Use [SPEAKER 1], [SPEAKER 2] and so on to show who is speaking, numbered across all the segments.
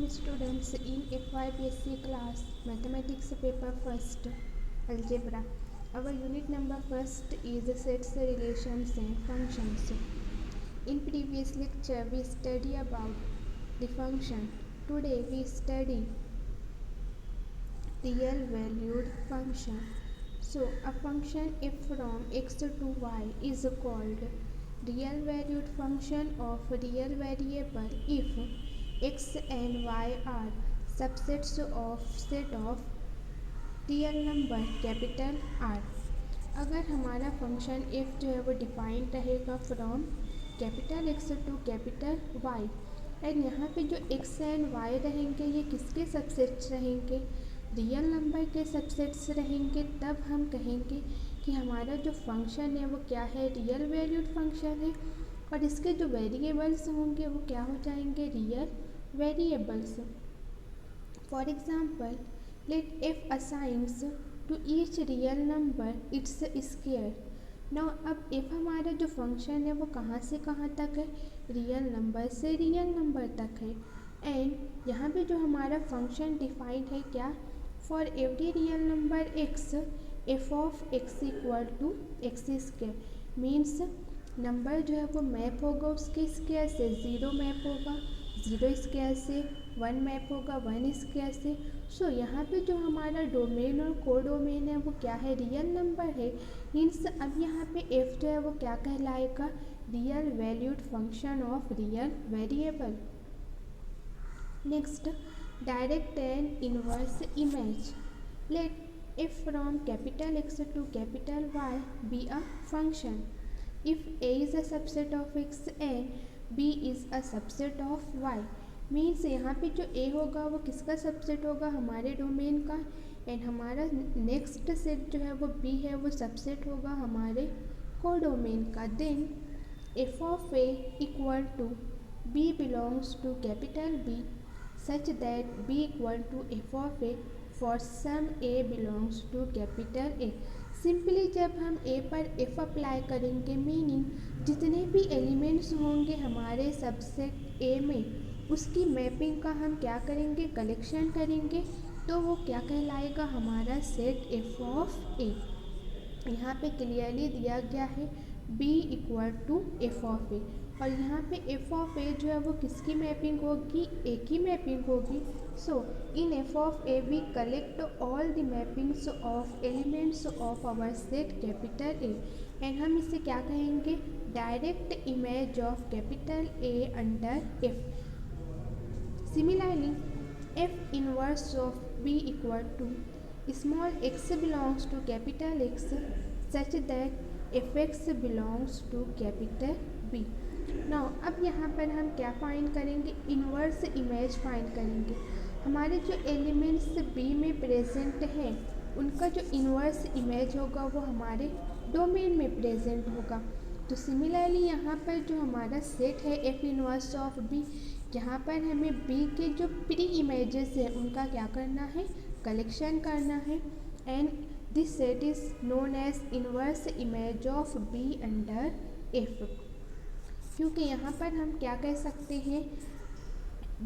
[SPEAKER 1] students in FYPSC class Mathematics paper first Algebra. Our unit number first is sets, relations and functions. In previous lecture we study about the function. Today we study real valued function. So a function f from x to y is called real valued function of real variable if x and y are subsets of set of real number capital R. अगर हमारा function f जो है वो defined रहेगा from capital x to capital y and यहाँ पे जो x and y रहेंगे ये किसके सबसेट्स रहेंगे, रियल नंबर के सबसेट्स रहेंगे, तब हम कहेंगे कि हमारा जो फंक्शन है वो क्या है, रियल वैल्यूड फंक्शन है। और इसके जो वेरिएबल्स होंगे वो क्या हो जाएंगे, real variables. For example let f assigns to each real number its square। now अब f हमारा जो फंक्शन है वो कहाँ से कहाँ तक है, रियल नंबर से रियल नंबर तक है। एंड यहाँ पे जो हमारा फंक्शन डिफाइंड है क्या, for every real number x f of x equal to x square. Means number जो है वो मैप होगा उसके स्क्वायर से, ज़ीरो मैप होगा ज़ीरो स्क्वायर से, वन मैप होगा वन स्क्वायर से। सो यहाँ पे जो हमारा डोमेन और कोडोमेन है वो क्या है, रियल नंबर है। मीन्स अब यहाँ पे f जो है वो क्या कहलाएगा, real valued function of real variable. Next, direct and inverse image. Let f from capital x to capital y be a function if a is a subset of x and b is a subset of y। Means यहाँ पे जो a होगा वो किसका subset होगा, हमारे domain का। And हमारा नेक्स्ट सेट जो है वो b है वो सबसेट होगा हमारे कोडोमेन का। Then f of a equal to b belongs to capital B such that b equal to f of a for some a belongs to capital A। Simply जब हम a पर f apply करेंगे, meaning जितने भी elements होंगे हमारे subset a में उसकी मैपिंग का हम क्या करेंगे, कलेक्शन करेंगे, तो वो क्या कहलाएगा, हमारा सेट f ऑफ a। यहाँ पे क्लियरली दिया गया है b equal to f of a, और यहाँ पे f ऑफ a जो है वो किसकी मैपिंग होगी, a की मैपिंग होगी। So in f of a we collect all the mappings of elements of our set capital A and हम इसे क्या कहेंगे, direct image of capital A under f। Similarly, f inverse of b equal to small x belongs to capital X such that fx belongs to capital B। Now अब यहाँ पर हम क्या find करेंगे, इन्वर्स इमेज फाइंड करेंगे। हमारे जो elements b में प्रेजेंट हैं उनका जो इन्वर्स इमेज होगा वो हमारे डोमेन में प्रेजेंट होगा। तो सिमिलरली यहाँ पर जो हमारा सेट है f इन्वर्स ऑफ b, यहाँ पर हमें b के जो प्री इमेजेस हैं उनका क्या करना है, कलेक्शन करना है। And this set is known as inverse image of b under f, क्योंकि यहाँ पर हम क्या कह सकते हैं,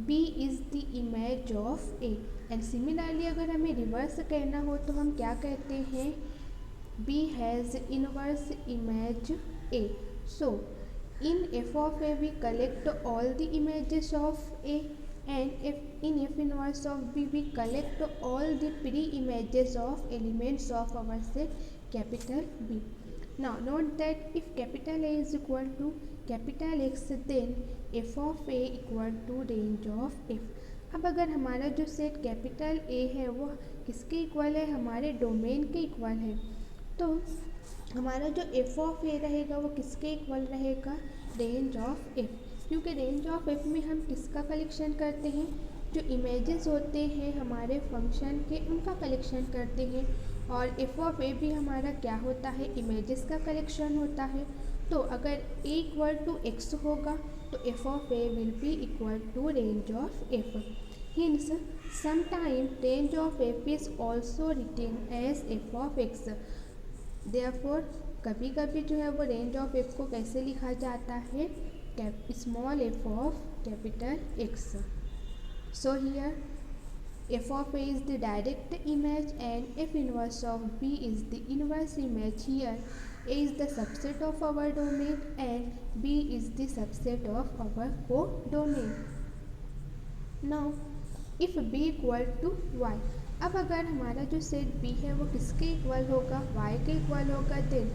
[SPEAKER 1] b is the image of a। And similarly अगर हमें रिवर्स कहना हो तो हम क्या कहते हैं, b has inverse image a। So in f of a we collect all the images of a and in f inverse of b we collect all the pre-images of elements of our set capital B। Now note that if capital A is equal to capital X then f of a equal to range of f। अब अगर हमारा जो set capital A है वो किसके equal है, हमारे domain के इक्वल है, तो हमारा जो f ऑफ a रहेगा वो किसके इक्वल रहेगा, रेंज ऑफ f। क्योंकि रेंज ऑफ f में हम किसका कलेक्शन करते हैं, जो इमेजेस होते हैं हमारे फंक्शन के उनका कलेक्शन करते हैं। और f ऑफ a भी हमारा क्या होता है, इमेजेस का कलेक्शन होता है। तो अगर a इक्वल टू x होगा तो f of a will be equal to range of f। Hence sometime range of f is also written as f of x। Therefore कभी कभी जो है वो रेंज ऑफ f को कैसे लिखा जाता है, small f of capital X। So here f of a is the direct image and f inverse of b is the inverse image. Here a is the subset of our domain and b is the subset of our codomain. Now if b equal to y, अब अगर हमारा जो set b है वो किसके equal होगा, y के equal होगा, then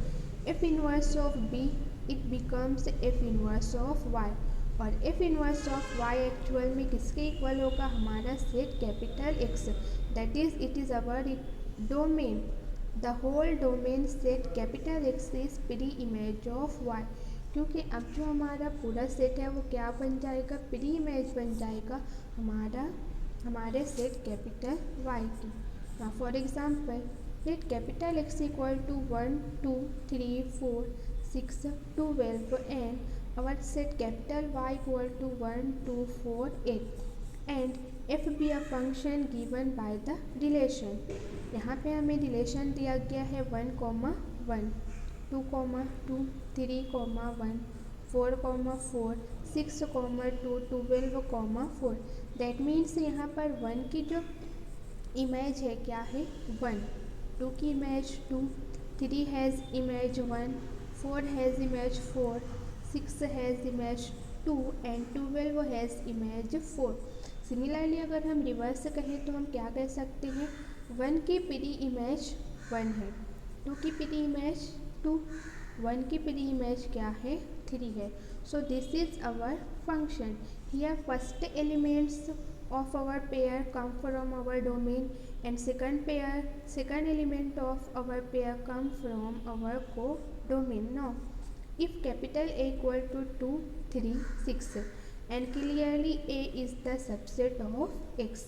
[SPEAKER 1] f inverse of b it becomes f inverse of y, और f inverse of y actual में किसके इक्वल होगा, हमारा set capital x, that is it is our domain. The whole domain set capital x is pre image of y, क्योंकि अब जो हमारा पूरा सेट है वो क्या बन जाएगा, प्री इमेज बन जाएगा हमारे सेट कैपिटल y की. ना for example let capital x equal to 1 2 3 4 6 12 and our set capital y equal to 1 2 4 8 and f be a function given by the relation. यहाँ पे हमें रिलेशन दिया गया है 1, 1 2, 2 3, 1 4, 4 6, 2 12, 4. दैट मीन्स यहाँ पर 1 की जो इमेज है क्या है 1, 2 की image 2, 3 has image 1, 4 has image 4, 6 has image 2 and 12 has image 4. Similarly अगर हम रिवर्स कहें तो हम क्या कह सकते हैं, 1 की प्री इमेज 1 है, 2 की प्री इमेज 2, 1 की प्री इमेज क्या है 3 है. So this is our function. Here first elements of our pair come from our domain and second element of our pair come from our codomain. Now if capital A equal to 2 3 6 and clearly A is the subset of x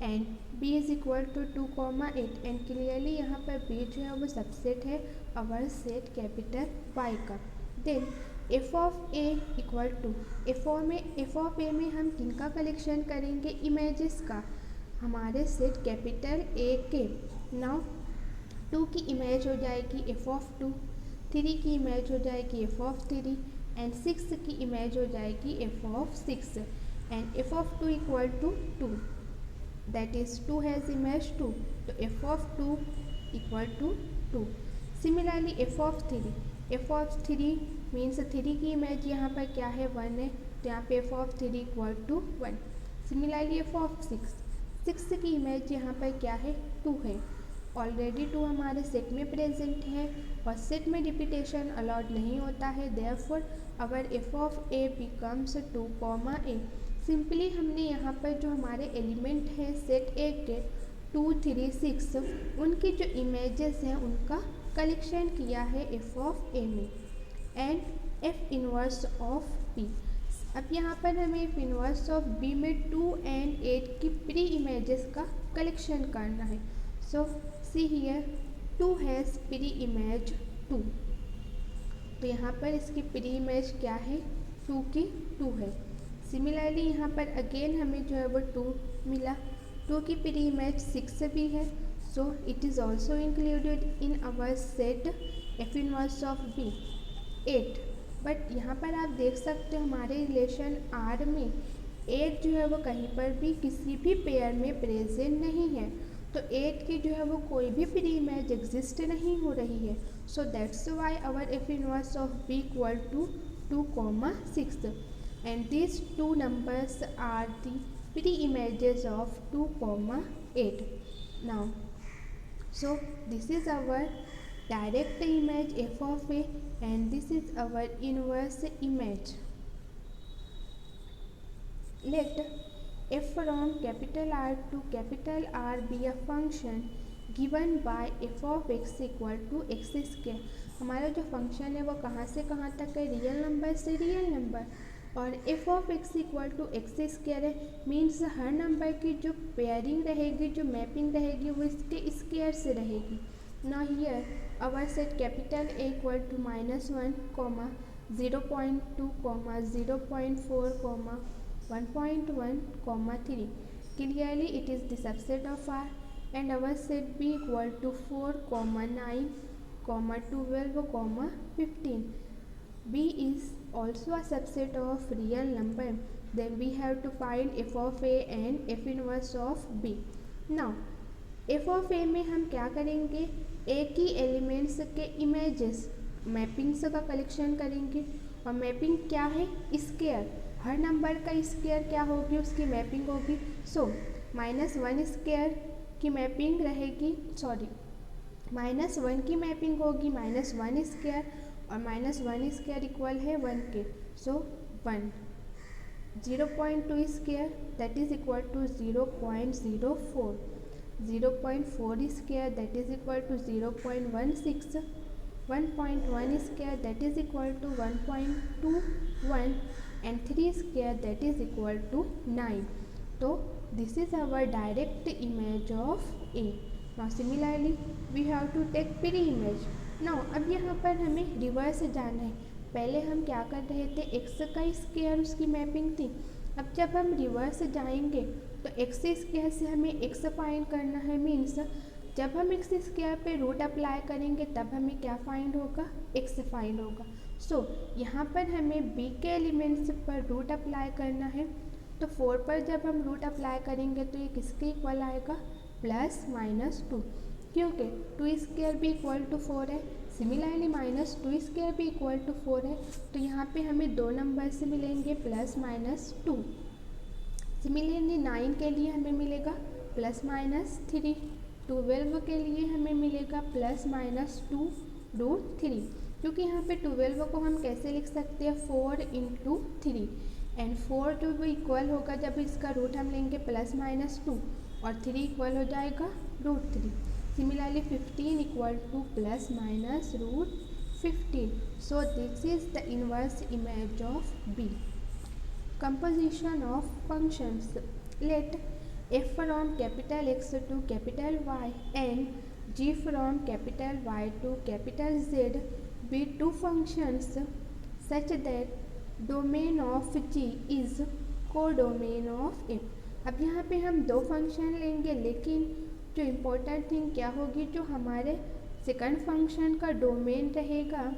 [SPEAKER 1] and B is equal to 2, 8 and clearly यहाँ पर B जो है वो subset है our set capital Y का. then f of a equal to f of a में हम किनका कलेक्शन करेंगे, इमेजेस का, हमारे सेट कैपिटल a के. नाउ 2 की इमेज हो जाएगी f ऑफ 2, 3 की इमेज हो जाएगी f ऑफ 3 एंड 6 की इमेज हो जाएगी f of 6 and f of 2 equal to 2, that is 2 has image 2, तो f of 2 equal to 2. Similarly f of 3 means 3 की इमेज यहाँ पर क्या है 1 है, तो यहाँ पे f of 3 equal to 1. Similarly f of 6 की इमेज यहाँ पर क्या है 2 है. ऑलरेडी 2 हमारे सेट में प्रेजेंट है और सेट में रिपीटेशन अलाउड नहीं होता है, therefore our f of a becomes 2, a. Simply हमने यहाँ पर जो हमारे एलिमेंट हैं सेट A के 2 3 6 उनकी जो इमेजेस हैं उनका कलेक्शन किया है f ऑफ a में and f inverse of b. अब यहाँ पर हमें f इनवर्स ऑफ b में 2 एंड 8 की प्री इमेजेस का कलेक्शन करना है. So c here 2 has pre image 2, तो यहाँ पर इसकी प्री इमेज क्या है 2 की 2 है. सिमिलरली यहाँ पर अगेन हमें जो है वो 2 मिला, 2 की प्री इमेज 6 भी है, so it is also included in our set f inverse of b 8. But यहाँ पर आप देख सकते हो हमारे रिलेशन R में 8 जो है वो कहीं पर भी किसी भी पेयर में प्रेजेंट नहीं है, तो 8 की जो है वो कोई भी प्री इमेज एग्जिस्ट नहीं हो रही है. So that's why our f inverse of b equal to 2, 6 and these 2 numbers are the pre-images of 2, 8. Now so this is our direct image f of a and this is our inverse image. Let f from capital R to capital R be a function given by f of x equal to x square. हमारा जो function है वो कहाँ से कहाँ तक है, real number से रियल नंबर, और f of x equal to x square है, मीन्स हर नंबर की जो पेयरिंग रहेगी, जो मैपिंग रहेगी वो इसके स्क्वायर से रहेगी. ना here our set capital A equal to -1, 0.2, 0.4, 1.1, 3. Clearly it is the subset of R and our set B equal to 4, 9, 12, 15. B is also a subset of real number then we have to find f of a and f inverse of b. now f of a में हम क्या करेंगे, a की elements के images mappings का collection करेंगे, और mapping क्या है, स्क्वायर, हर नंबर का स्क्वायर क्या होगी, उसकी मैपिंग होगी। सो -1 स्क्वायर की मैपिंग रहेगी, -1 की मैपिंग होगी -1 स्क्वायर, और -1 स्क्वायर इक्वल है 1 के। So 1 0.2 square that is equal to 0.04, 0.4 square that is equal to 0.16, 1.1 square that is equal to 1.21 and 3 square that is equal to 9. So this is our direct image of A. Now similarly we have to take pre-image. Now अब यहाँ पर हमें reverse जाना है। पहले हम क्या कर रहे थे, x का स्क्वायर उसकी मैपिंग थी। अब जब हम रिवर्स जाएंगे तो x स्क्वायर से हमें x फाइंड करना है, मीन्स जब हम x स्क्वायर पे रूट अप्लाई करेंगे तब हमें क्या फाइंड होगा, x फाइंड होगा। सो यहाँ पर हमें b के एलिमेंट्स पर रूट अप्लाई करना है, तो 4 पर जब हम रूट अप्लाई करेंगे तो ये किसके इक्वल आएगा, +-2, क्योंकि 2 स्क्वायर भी इक्वल टू 4 है। सिमिलरली -2 स्क्वायर भी इक्वल टू 4 है, तो यहाँ पे हमें दो नंबर से मिलेंगे +-2। सिमिलरली 9 के लिए हमें मिलेगा +-3, 12 के लिए हमें मिलेगा +-2√3, क्योंकि यहाँ पे 12 को हम कैसे लिख सकते हैं, 4 × 3, एंड 4 जो वो इक्वल होगा जब इसका रूट हम लेंगे +-2, और 3 इक्वल हो जाएगा √3। Similarly 15 equal to +-√15। So this is the inverse image of B. Composition of functions. Let f from capital X to capital Y and g from capital Y to capital Z be two functions such that domain of G is codomain of F. अब यहाँ पे हम दो function लेंगे, लेकिन जो important thing क्या होगी, जो हमारे सेकंड फंक्शन का डोमेन रहेगा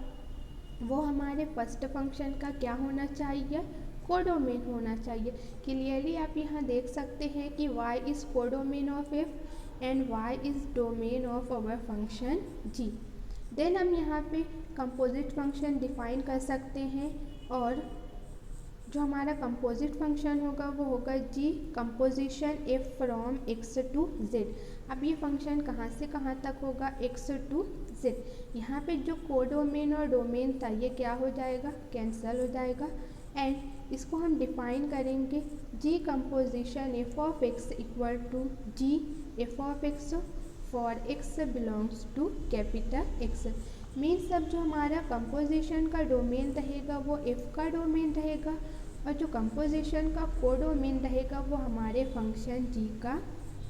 [SPEAKER 1] वो हमारे फर्स्ट फंक्शन का क्या होना चाहिए, कोडोमेन होना चाहिए। क्लियरली आप यहाँ देख सकते हैं कि y is codomain of f and y is domain of our function g। Then हम यहाँ पे कंपोजिट फंक्शन डिफाइन कर सकते हैं, और जो हमारा कंपोजिट फंक्शन होगा वो होगा g composition f from x to z। अब ये फंक्शन कहाँ से कहाँ तक होगा, x टू z। यहाँ पे जो कोडोमेन और डोमेन था ये क्या हो जाएगा, कैंसल हो जाएगा, एंड इसको हम डिफाइन करेंगे g composition f of x equal to g f of x for x belongs to capital X। Means अब जो हमारा कंपोजिशन का डोमेन रहेगा वो f का डोमेन रहेगा, और जो कंपोजिशन का कोडोमेन रहेगा वो हमारे फंक्शन g का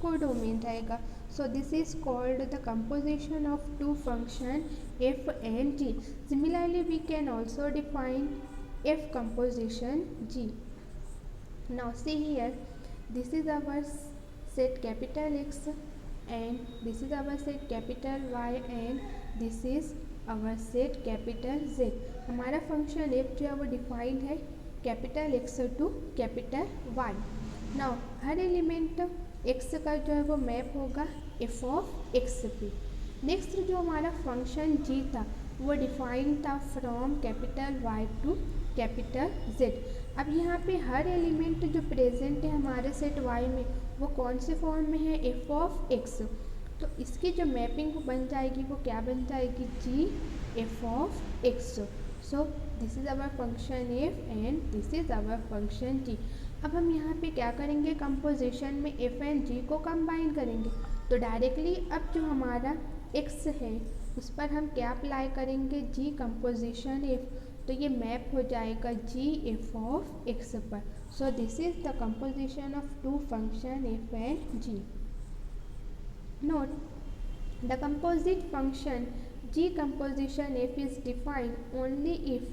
[SPEAKER 1] कोडोमेन रहेगा। So this is called the composition of two function f and g। Similarly we can also define f composition G. Now see here, this is our set capital X and this is our set capital Y and this is our set capital Z. हमारा function f जो है वो defined है capital X to capital Y। Now हर element x का जो है वो मैप होगा f ऑफ x पे। नेक्स्ट जो हमारा फंक्शन g था वो डिफाइंड था from capital Y to capital Z। अब यहाँ पे हर एलिमेंट जो प्रेजेंट है हमारे सेट Y में वो कौन से फॉर्म में है, f ऑफ x। तो इसकी जो मैपिंग बन जाएगी वो क्या बन जाएगी, g f of x। So this is our function f and this is our function g। अब हम यहाँ पे क्या करेंगे, कंपोजिशन में f एंड g को कंबाइन करेंगे, तो डायरेक्टली अब जो हमारा x है उस पर हम क्या अप्लाई करेंगे, g कंपोजिशन f, तो ये मैप हो जाएगा g f ऑफ x पर। So this is the composition of two function f and g। Note the composite function g composition f is defined only if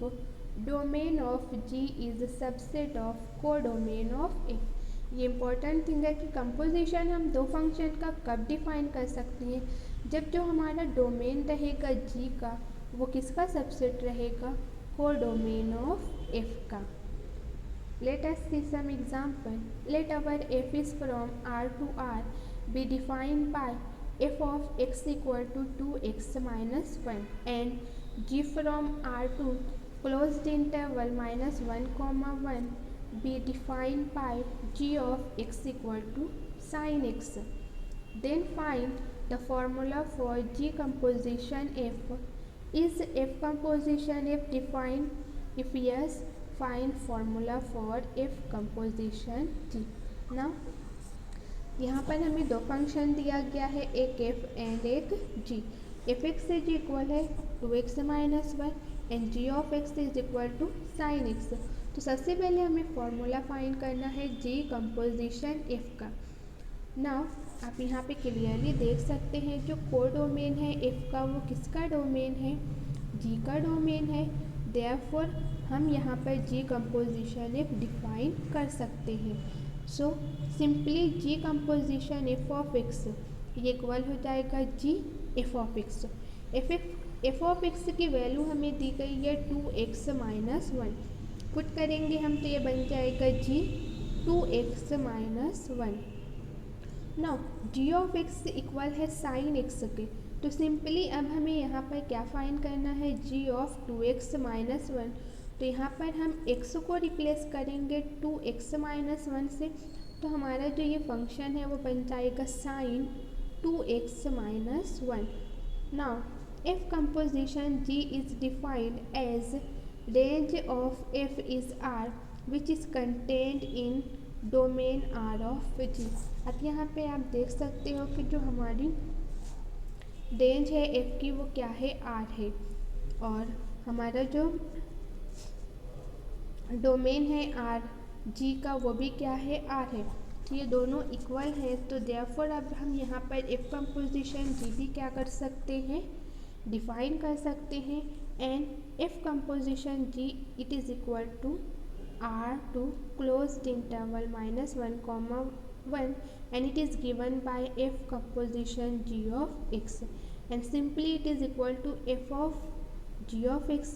[SPEAKER 1] domain of g is subset of codomain of f। ये important thing है कि composition हम दो function का कब define कर सकते हैं, जब जो हमारा डोमेन रहेगा g का वो किसका सबसेट रहेगा, कोडोमेन ऑफ f का। Let us see some example. Let our f is from R to R be defined by f of x equal to 2x minus 1 and g from R to closed interval minus 1 comma 1 be defined by g of x equal to sin x. Then find the formula for G composition F. Is F composition F defined? If yes, find formula for F composition G. Now यहाँ पर हमें दो function दिया गया है, एक f एंड एक g. F x is equal है 2x minus 1 and g of x is equal to sine x. तो सबसे पहले हमें फॉर्मूला फाइंड करना है g कंपोजिशन f का. नाउ आप यहाँ पे क्लियरली देख सकते हैं जो कोडोमेन है f का वो किसका डोमेन है, g का डोमेन है. देयरफॉर हम यहाँ पर g कंपोजिशन f डिफाइन कर सकते हैं. So simply g composition f of x ये इक्वल हो जाएगा g f of x. f of x की वैल्यू हमें दी गई है 2x माइनस 1. पुट करेंगे हम तो ये बन जाएगा g 2x minus 1. Now g of x equal है साइन x के. तो सिंपली अब हमें यहाँ पर क्या फाइंड करना है, g ऑफ 2x माइनस 1. तो यहाँ पर हम x को रिप्लेस करेंगे 2x माइनस 1 से. तो हमारा जो ये फंक्शन है वो बन जाएगा sine 2x minus 1. Now f composition g is defined as range of f is r which is contained in domain R of G. अब यहाँ पे आप देख सकते हो कि जो हमारी रेंज है f की वो क्या है, R है, और हमारा जो डोमेन है R G का वो भी क्या है, R है. तो ये दोनों इक्वल है. तो देयरफॉर अब हम यहाँ पर f कंपोजिशन G भी क्या कर सकते हैं, डिफाइन कर सकते हैं. And f composition G it is equal to R to closed interval minus 1 comma 1 and it is given by f composition g of x and simply it is equal to f of g of x.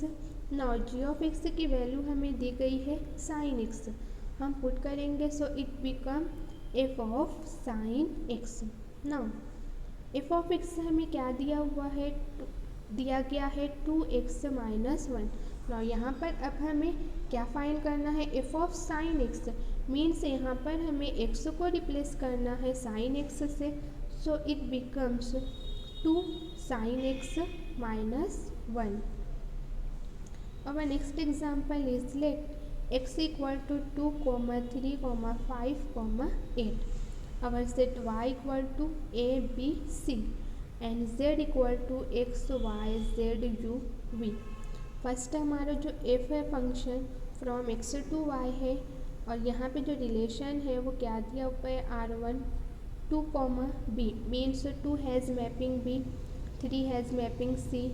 [SPEAKER 1] now g of x की value हमें दी गई है sin x. हम put करेंगे so it become f of sin x. now f of x हमें क्या दिया हुआ है, दिया गया है 2x माइनस 1. नाउ यहाँ पर अब हमें क्या फाइंड करना है, f of sine x. Means यहाँ पर हमें x को रिप्लेस करना है साइन x से. So it becomes 2 sine x minus 1. Our next example is let x equal to 2, 3, 5, 8. Our set y equal to a b c and z equal to x y z u v. First हमारा जो f है function from x to y है, और यहाँ पे जो relation है वो क्या दिया हुआ है, r1 2 b means 2 has mapping b, 3 has mapping c,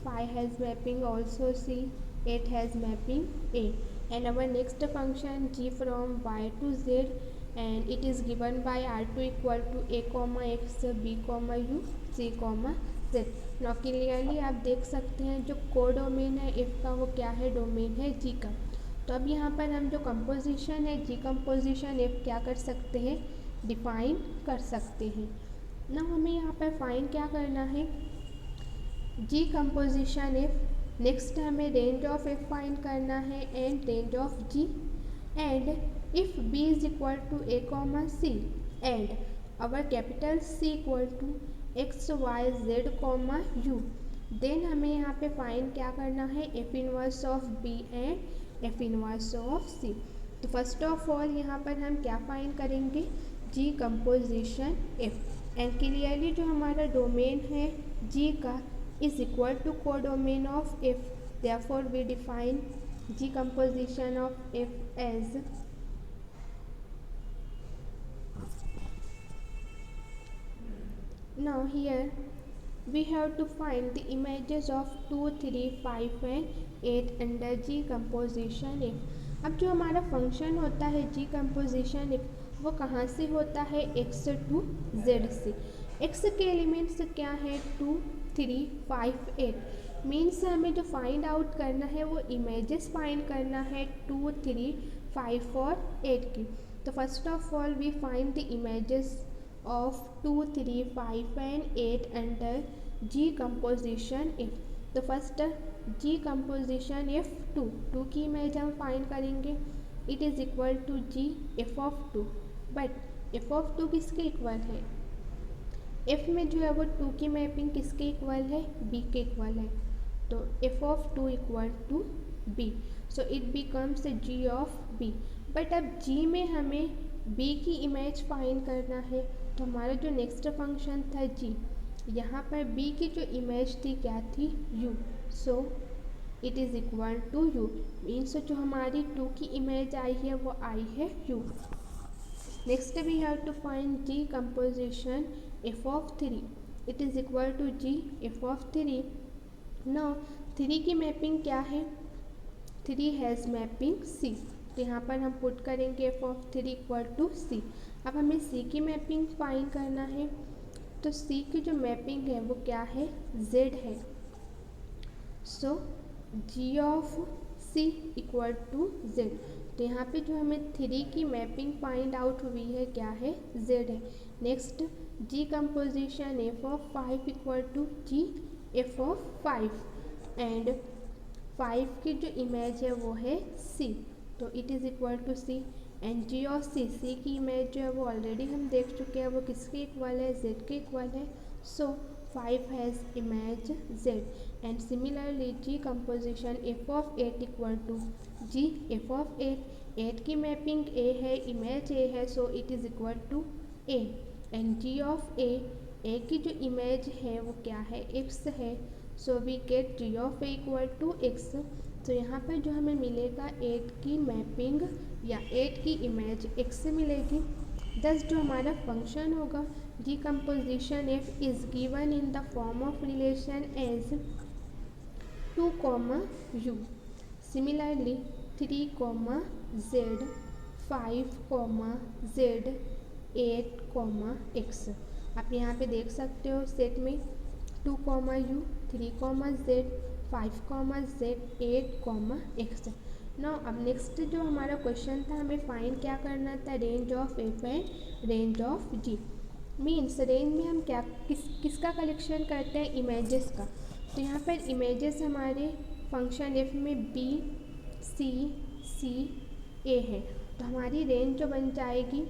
[SPEAKER 1] 5 has mapping also c, 8 has mapping a. And our next function g from y to z and it is given by r2 equal to a comma x, b comma u, c comma z. Now clearly आप देख सकते हैं जो codomain है f का वो क्या है, डोमेन है g का. तो अब यहाँ पर हम जो कंपोजिशन है g कंपोजिशन f क्या कर सकते हैं, डिफाइन कर सकते हैं. ना हमें यहाँ पर फाइंड क्या करना है, g कंपोजिशन f. नेक्स्ट हमें रेंज ऑफ f फाइंड करना है and range of g. And if b is equal to a comma c and our capital C equal to x y z comma u, then हमें यहाँ पे find क्या करना है, f inverse of b and f inverse of c. तो first of all यहाँ पर हम क्या फाइंड करेंगे, g composition f. And clearly जो हमारा डोमेन है g का is equal to codomain of f. Therefore we define g composition of f as now here we have to find the images of 2, 3, 5 and 8 under g composition f. अब जो हमारा function होता है g composition f वो कहाँ से होता है, x to z से. x के एलिमेंट्स क्या है, 2, 3, 5, 8. मीन्स हमें जो फाइंड आउट करना है वो इमेजेस फाइंड करना है 2, 3, 5 और 8 की। तो first of all we find the images of 2, 3, 5 and 8 under g composition f. तो फर्स्ट जी कंपोजिशन इफ 2 की इमेज हम फाइंड करेंगे। It is equal to ji F of 2, but f of 2 किसके इक्वल है? एफ में जो है वो 2 की मैपिंग किसके इक्वल है? बी के इक्वल है। तो f of 2 equal to b, so it becomes g of b. But अब जी में हमें बी की इमेज फाइंड करना है, तो हमारा जो नेक्स्ट फंक्शन था जी, यहाँ पर बी की जो इमेज थी क्या थी? U, so it is equal to u, means जो हमारी 2 की इमेज आई है वो आई है u. Next we have to find g composition F of 3, it is equal to ji F of 3। Now 3 की मैपिंग क्या है? 3 हैज़ मैपिंग सी, तो यहाँ पर हम पुट करेंगे एफ ऑफ 3 इक्वल टू सी। अब हमें सी की मैपिंग फाइंड करना है, तो सी की जो मैपिंग है वो क्या है? जेड है। So g of c equal to z, तो यहाँ पे जो हमें 3 की मैपिंग फाइंड आउट हुई है क्या है? जेड है। Next g composition F of 5 equal to ji F of 5, and 5 की जो इमेज है वो है सी, तो it is equal to c. And ji of c, c की इमेज जो है वो ऑलरेडी हम देख चुके हैं, वो किसके इक्वल है? जेड के इक्वल है। So 5 has image Z. And similarly G composition F of 8 equal to ji F of 8, 8 की मैपिंग ए है, इमेज ए है, so it is equal to A. And ji of A की जो image है वो क्या है? एक्स है, so we get G of A equal to X. तो यहाँ पर जो हमें मिलेगा 8 की मैपिंग या 8 की इमेज एक्स से मिलेगी। दस जो हमारा फंक्शन होगा g composition f is given in the form of relation as 2, u. Similarly 3, z, 5, z, 8, x. आप यहाँ पे देख सकते हो सेट में 2, u, 3, z, 5, z, 8, x. Now अब नेक्स्ट जो हमारा क्वेश्चन था, हमें फाइंड क्या करना था? Range of f and range of g. Means range में हम क्या किसका कलेक्शन करते हैं? इमेजेस का। तो यहाँ पर इमेजेस हमारे फंक्शन एफ में बी, सी, सी, ए है, तो हमारी रेंज जो बन जाएगी,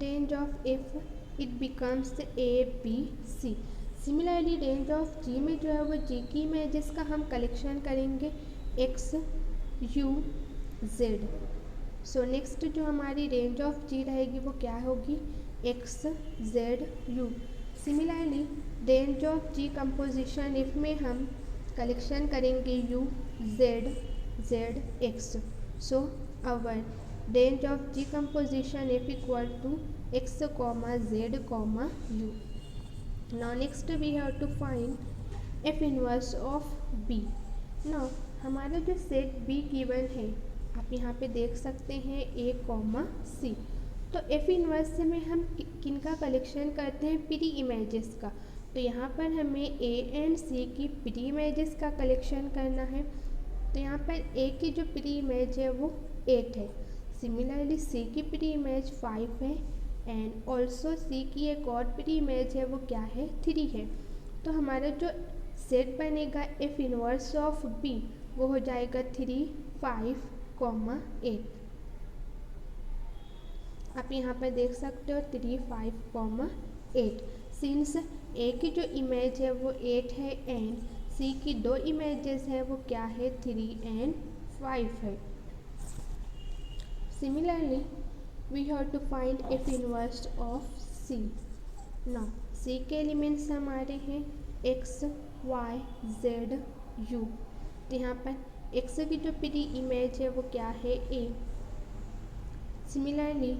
[SPEAKER 1] range of f it becomes a b c. Similarly range of g में जो है वो जी की इमेजेस का हम कलेक्शन करेंगे x, u, z. So next जो हमारी रेंज ऑफ जी रहेगी वो क्या होगी? X, z, u. Similarly range of g composition f में हम कलेक्शन करेंगे u, z, z, x. So our range of g composition f equal to x, z, u. Now next we have to find f inverse of b. Now हमारा जो set b given है, आप यहाँ पे देख सकते हैं a, c। तो f इनवर्स में हम किनका कलेक्शन करते हैं? प्री इमेजेस का। तो यहाँ पर हमें a एंड c की प्री इमेजेस का कलेक्शन करना है। तो यहाँ पर a की जो प्री इमेज है वो 8 है। सिमिलरली c की प्री इमेज 5 है, एंड ऑल्सो सी की एक और प्री इमेज है वो क्या है? 3 है। तो हमारा जो सेट बनेगा एफ इनवर्स ऑफ बी वो हो जाएगा 3, 5, 8। आप यहाँ पर देख सकते हो 3, 5, 8। सिंस ए की जो इमेज है वो 8 है एंड सी की 2 इमेजेस है वो क्या है? 3 एंड 5 है। Similarly we have to find f inverse of c. now c के एलिमेंट्स हमारे हैं x, y, z, u। तो यहाँ पर x की जो प्री इमेज है वो क्या है? a। सिमिलरली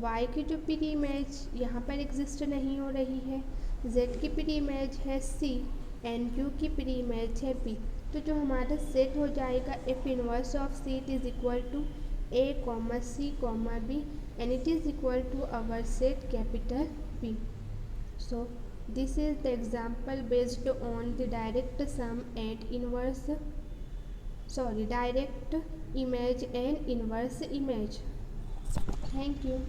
[SPEAKER 1] y की जो प्री इमेज यहाँ पर एग्जिस्ट नहीं हो रही है, z की प्री इमेज है c एंड u की प्री इमेज है b। तो जो हमारा सेट हो जाएगा f inverse of c it is equal to a, c, b and it is equal to our set capital B. So this is the example based on the direct sum and inverse direct image and inverse image. Thank you.